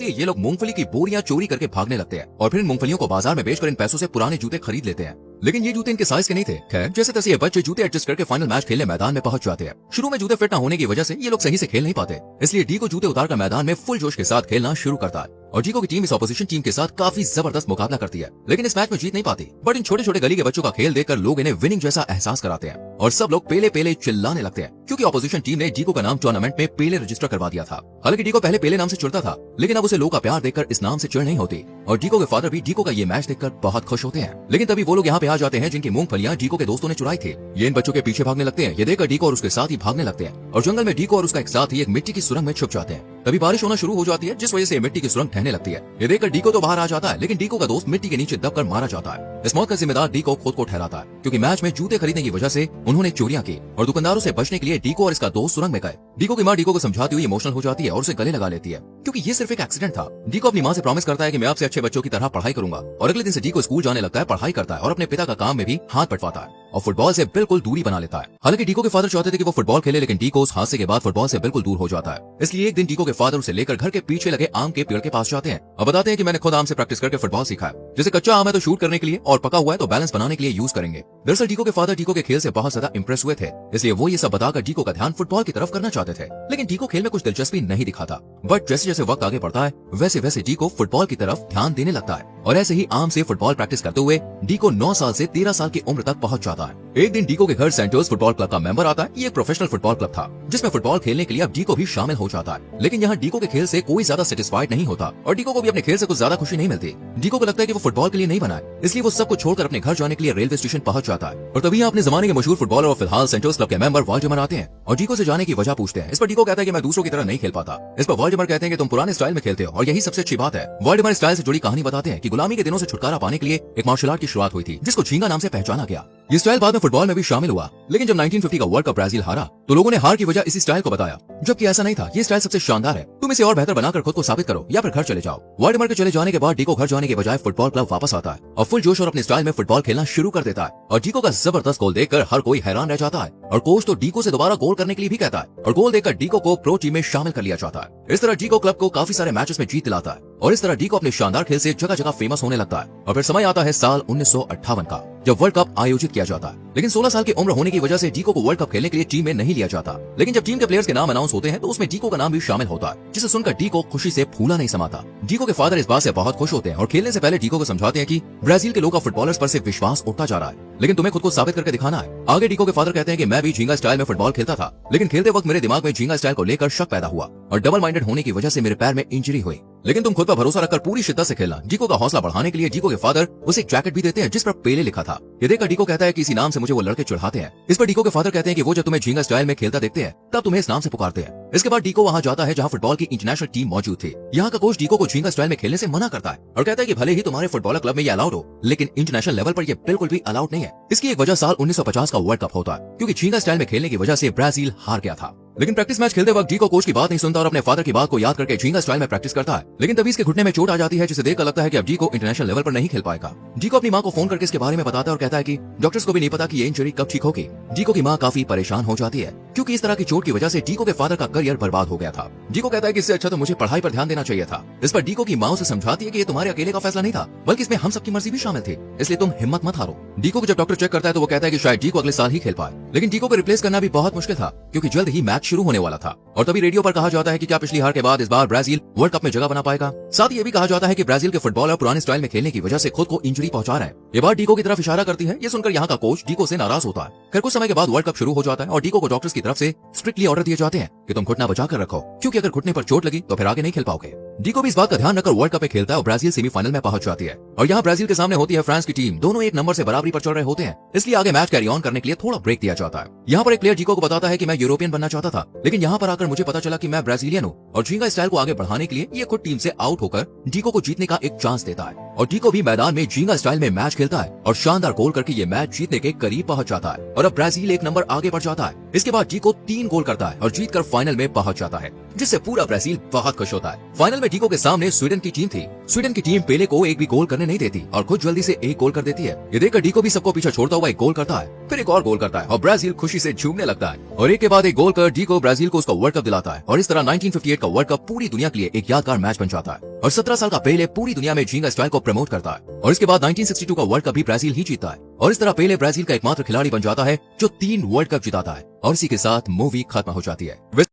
इसलिए ये लोग मूंगफली की बोरियां चोरी करके भागने लगते हैं और फिर इन मूंगफलियों को बाजार में बेचकर इन पैसों से पुराने जूते खरीद लेते हैं। लेकिन ये जूते इनके साइज के नहीं थे। खैर, जैसे तैसे ये बच्चे जूते एडजस्ट करके फाइनल मैच खेलने मैदान में पहुंच जाते हैं। शुरू में जूते फिट न होने की वजह से ये लोग सही से खेल नहीं पाते, इसलिए डी को जूते उतारकर मैदान में फुल जोश के साथ खेलना शुरू करता है और डीको की टीम इस ऑपोजिशन टीम के साथ काफी जबरदस्त मुकाबला करती है, लेकिन इस मैच में जीत नहीं पाती। बट इन छोटे छोटे गली के बच्चों का खेल देखकर लोग इन्हें विनिंग जैसा एहसास कराते हैं और सब लोग पेले पेले चिल्लाने लगते हैं, क्योंकि ऑपोजिशन टीम ने डीको का नाम टूर्नामेंट में पेले रजिस्टर करवा दिया था। हालांकि डीको पहले पेले नाम से चिढ़ता था, लेकिन अब उसे लोग का प्यार देखकर इस नाम से चिढ़ नहीं होती और डीको के फादर भी डीको का ये मैच देखकर बहुत खुश होते हैं। लेकिन तभी वो लोग यहाँ पे आ जाते हैं जिनकी मूंगफलियां डीको के दोस्तों ने चुराई थी। ये इन बच्चों के पीछे भागने लगते हैं। ये देखकर डीको और उसके साथ ही भागने लगते हैं और जंगल में डीको और उसका एक साथी एक मिट्टी की सुरंग में छुप जाते हैं। तभी बारिश होना शुरू हो जाती है, जिस वजह से मिट्टी की सुरंग ठहरने लगती है। ये देखकर डीको तो बाहर आ जाता है, लेकिन डीको का दोस्त मिट्टी के नीचे दबकर मारा जाता है। इस मौत का जिम्मेदार डीको खुद को ठहराता है, क्योंकि मैच में जूते खरीदने की वजह से उन्होंने चोरियां की और दुकानदारों से बचने के लिए डीको और इसका दोस्त सुरंग में गए। डीको की मां डीको को समझाती हुई इमोशनल हो जाती है और उसे गले लगा लेती है, क्योंकि ये सिर्फ एक एक्सीडेंट था। डीको अपनी मां से प्रॉमिस करता है कि मैं आपसे अच्छे बच्चों की तरह पढ़ाई करूंगा और अगले दिन से डीको स्कूल जाने लगता है, पढ़ाई करता है और अपने पिता का काम में भी हाथ बटवाता है और फुटबॉल से बिल्कुल दूरी बना लेता है। हालांकि डीको के फादर चाहते थे कि वो फुटबॉल खेले, लेकिन डीको उस हादसे के बाद फुटबॉल से बिल्कुल दूर हो जाता है। इसलिए एक दिन डीको के फादर उसे लेकर घर के पीछे लगे आम के पेड़ के पास जाते हैं और बताते हैं कि मैंने खुद आम से प्रैक्टिस करके फुटबॉल सीखा है। जैसे कच्चा आम है तो शूट करने के लिए और पका हुआ है तो बैलेंस बनाने के लिए यूज करेंगे। दरअसल डीको के फादर डीको के खेल से बहुत ज्यादा इंप्रेस हुए थे, इसलिए वो ये सब बताकर डीको का ध्यान फुटबॉल की तरफ करना चाहते थे। लेकिन डीको खेल में कुछ दिलचस्पी नहीं दिखाता, बट जैसे जैसे वक्त आगे बढ़ता है वैसे वैसे डीको फुटबॉल की तरफ ध्यान देने लगता है और ऐसे ही आम से फुटबॉल प्रैक्टिस करते हुए डीको 9 साल से 13 साल की उम्र तक पहुंच जाता है। एक दिन डीको के घर सेंटर्स फुटबॉल क्लब का मेंबर आता है। ये एक प्रोफेशनल फुटबॉल क्लब था, जिसमें फुटबॉल खेलने के लिए अब डीको भी शामिल हो जाता है। लेकिन यहाँ डीको के खेल से कोई ज्यादा सेटिस्फाइड नहीं होता और डीको को भी अपने खेल से कुछ ज्यादा खुशी नहीं मिलती। डीको को लगता है कि वो फुटबॉल के लिए नहीं बना है, इसलिए वो सबको छोड़कर अपने घर जाने के लिए रेलवे स्टेशन पहुंच जाता है। और तभी अपने जमाने के मशहूर फुटबॉलर और फिलहाल सेंटर्स क्लब के मेंबर वाल्डेमर आते हैं और डीको से जाने की वजह पूछते हैं। इस पर डीको कहता है कि मैं दूसरों की तरह नहीं खेल पाता। इस पर वाल्डेमर कहते हैं कि तुम पुराने स्टाइल में खेलते हो और यही सबसे अच्छी बात है। वाल्डेमर स्टाइल से जुड़ी कहानी बताते हैं कि गुलामी के दिनों से छुटकारा पाने के लिए एक मार्शल आर्ट की शुरुआत हुई थी, जिसको झींगा नाम से पहचाना गया। ये स्टाइल बाद में फुटबॉल में भी शामिल हुआ, लेकिन जब 1950 का वर्ल्ड कप ब्राजील हारा तो लोगों ने हार की वजह इसी स्टाइल को बताया, जबकि ऐसा नहीं था। ये स्टाइल सबसे शानदार है, तुम इसे और बेहतर बनाकर खुद को साबित करो या फिर घर चले जाओ। वाल्डेमर के चले जाने के बाद डीको घर जाने के बजाय फुटबॉल क्लब वापस आता है और फुल जोश और अपने स्टाइल में फुटबॉल खेलना शुरू कर देता है और डीको का जबरदस्त गोल देखकर हर कोई हैरान रह जाता है और कोच तो डीको से दोबारा गोल करने के लिए भी कहता है और गोल देखकर डीको को प्रो टीम में शामिल कर लिया जाता है। इस तरह डीको क्लब को काफी सारे मैचेस में जीत दिलाता है और इस तरह डीको अपने शानदार खेल से जगह जगह फेमस होने लगता है। और फिर समय आता है साल 1958 का, जब वर्ल्ड कप आयोजित किया जाता है। लेकिन 16 साल की उम्र होने की वजह से डीको को वर्ल्ड कप खेलने के लिए टीम में नहीं लिया जाता। लेकिन जब टीम के प्लेयर्स के नाम अनाउंस होते हैं तो उसमें डीको का नाम भी शामिल होता है, जिसे सुनकर डीको खुशी से फूला नहीं समाता। डीको के फादर इस बात से बहुत खुश होते हैं और खेलने से पहले डीको को समझाते हैं कि ब्राजील के लोग का फुटबॉलर्स पर से विश्वास उठता जा रहा है, लेकिन तुम्हें खुद को साबित करके दिखाना है। आगे डीको के फादर कहते हैं कि मैं भी झींगा स्टाइल में फुटबॉल खेलता था, लेकिन खेलते वक्त मेरे दिमाग में झींगा स्टाइल को लेकर शक पैदा हुआ और डबल माइंडेड होने की वजह से मेरे पैर में इंजरी हुई। लेकिन तुम खुद पर भरोसा रखकर पूरी शिद्दत से खेलना। डीको का हौसला बढ़ाने के लिए डीको के फादर उसे एक जैकेट भी देते हैं जिस पर पेले लिखा था। ये देखकर डीको कहता है कि इसी नाम से मुझे वो लड़के चिढ़ाते हैं। इस पर डीको के फादर कहते हैं कि वो जब तुम्हें झींगा स्टाइल में खेलता देखते हैं तब तुम्हें इस नाम से पुकारते हैं। इसके बाद डीको वहाँ जाता है जहाँ फुटबॉल की इंटरनेशनल टीम मौजूद थी। यहाँ का कोच डीको को झींगा स्टाइल में खेलने से मना करता है और कहता है कि भले ही तुम्हारे फुटबॉलर क्लब में ये अलाउड हो, लेकिन इंटरनेशनल लेवल पर ये बिल्कुल भी अलाउड नहीं है। इसकी एक वजह साल 1950 का वर्ल्ड कप होता है, क्योंकि झींगा स्टाइल में खेलने की वजह से ब्राजील हार गया था। लेकिन प्रैक्टिस मैच खेलते वक्त डीको कोच की बात नहीं सुनता और अपने फादर की बात को याद करके झींगा स्टाइल में प्रैक्टिस करता है। लेकिन तभी इसके घुटने में चोट आ जाती है, जिसे देखकर लगता है कि अब डीको इंटरनेशनल लेवल पर नहीं खेल पाएगा। डीको अपनी मां को फोन करके इसके बारे में बताता है और कहता है कि डॉक्टर्स को भी नहीं पता कि ये इंजरी कब ठीक होगी। डीको की मां काफी परेशान हो जाती है, क्योंकि इस तरह की चोट की वजह से डीको के फादर का करियर बर्बाद हो गया था। डीको कहता है कि इससे अच्छा तो मुझे पढ़ाई पर ध्यान देना चाहिए था। इस पर डीको की मां उसे समझाती है कि ये तुम्हारे अकेले का फैसला नहीं था, बल्कि इसमें हम सबकी मर्जी भी शामिल थी, इसलिए तुम हिम्मत मत हारो। डीको को जब डॉक्टर चेक करता है तो वो कहता है कि शायद डीको अगले साल ही खेल पाए, लेकिन डीको को रिप्लेस करना भी बहुत मुश्किल था, क्योंकि जल्द ही मैच शुरू होने वाला था। और तभी रेडियो पर कहा जाता है कि क्या पिछली हार के बाद इस बार ब्राजील वर्ल्ड कप में जगह बना पाएगा। साथ ही ये भी कहा जाता है कि ब्राजील के फुटबॉलर पुराने स्टाइल में खेलने की वजह से खुद को इंजरी पहुंचा रहे हैं। ये बात डीको की तरफ इशारा करती है। ये सुनकर यहाँ का कोच डीको से नाराज होता है। खैर कुछ समय के बाद वर्ल्ड कप शुरू हो जाता है और डीको को डॉक्टर्स की तरफ से स्ट्रिक्टली ऑर्डर दिए जाते हैं कि तुम घुटना बचा कर रखो, क्योंकि अगर घुटने पर चोट लगी तो फिर आगे नहीं खेल पाओगे। डीको भी इस बात का ध्यान रखकर वर्ल्ड कप में खेलता है और ब्राजील सेमीफाइनल में पहुंच जाती है और यहाँ ब्राजील के सामने होती है फ्रांस की टीम। दोनों एक नंबर से बराबरी पर चल रहे होते हैं, इसलिए आगे मैच कैरी ऑन करने के लिए थोड़ा ब्रेक दिया जाता है। यहाँ पर एक प्लेयर डीको को बताता है कि मैं यूरोपियन बनना चाहता था, लेकिन यहाँ पर आकर मुझे पता चला कि मैं ब्राजीलियन हूँ और झींगा स्टाइल को आगे बढ़ाने के लिए ये खुद टीम से आउट होकर डीको को जीतने का एक चांस देता है और डीको भी मैदान में झींगा स्टाइल में मैच खेलता है और शानदार गोल करके ये मैच जीतने के करीब पहुंच जाता है और अब ब्राजील एक नंबर आगे बढ़ जाता है। इसके बाद डीको 3 गोल करता है और जीतकर फाइनल में पहुंच जाता है, जिससे पूरा ब्राजील बहुत खुश होता है। फाइनल में डीको के सामने स्वीडन की टीम थी। स्वीडन की टीम पेले को एक भी गोल करने नहीं देती और खुद जल्दी से एक गोल कर देती है। ये देखकर डीको भी सबको पीछे छोड़ता हुआ एक गोल करता है, फिर एक और गोल करता है और ब्राजील खुशी से झूमने लगता है। और एक के बाद एक गोल कर डीको ब्राजील को उसका वर्ल्ड कप दिलाता है और इस तरह 1958 का वर्ल्ड कप पूरी दुनिया के लिए एक यादगार मैच बन जाता है। और 17 साल का पेले पूरी दुनिया में झींगा स्टाइल को प्रमोट करता है और इसके बाद 1962 का वर्ल्ड कप भी ब्राजील ही जीतता है और इस तरह पेले ब्राजील का एकमात्र खिलाड़ी बन जाता है जो 3 वर्ल्ड कप जिताता है। और इसी के साथ मूवी खत्म हो जाती है।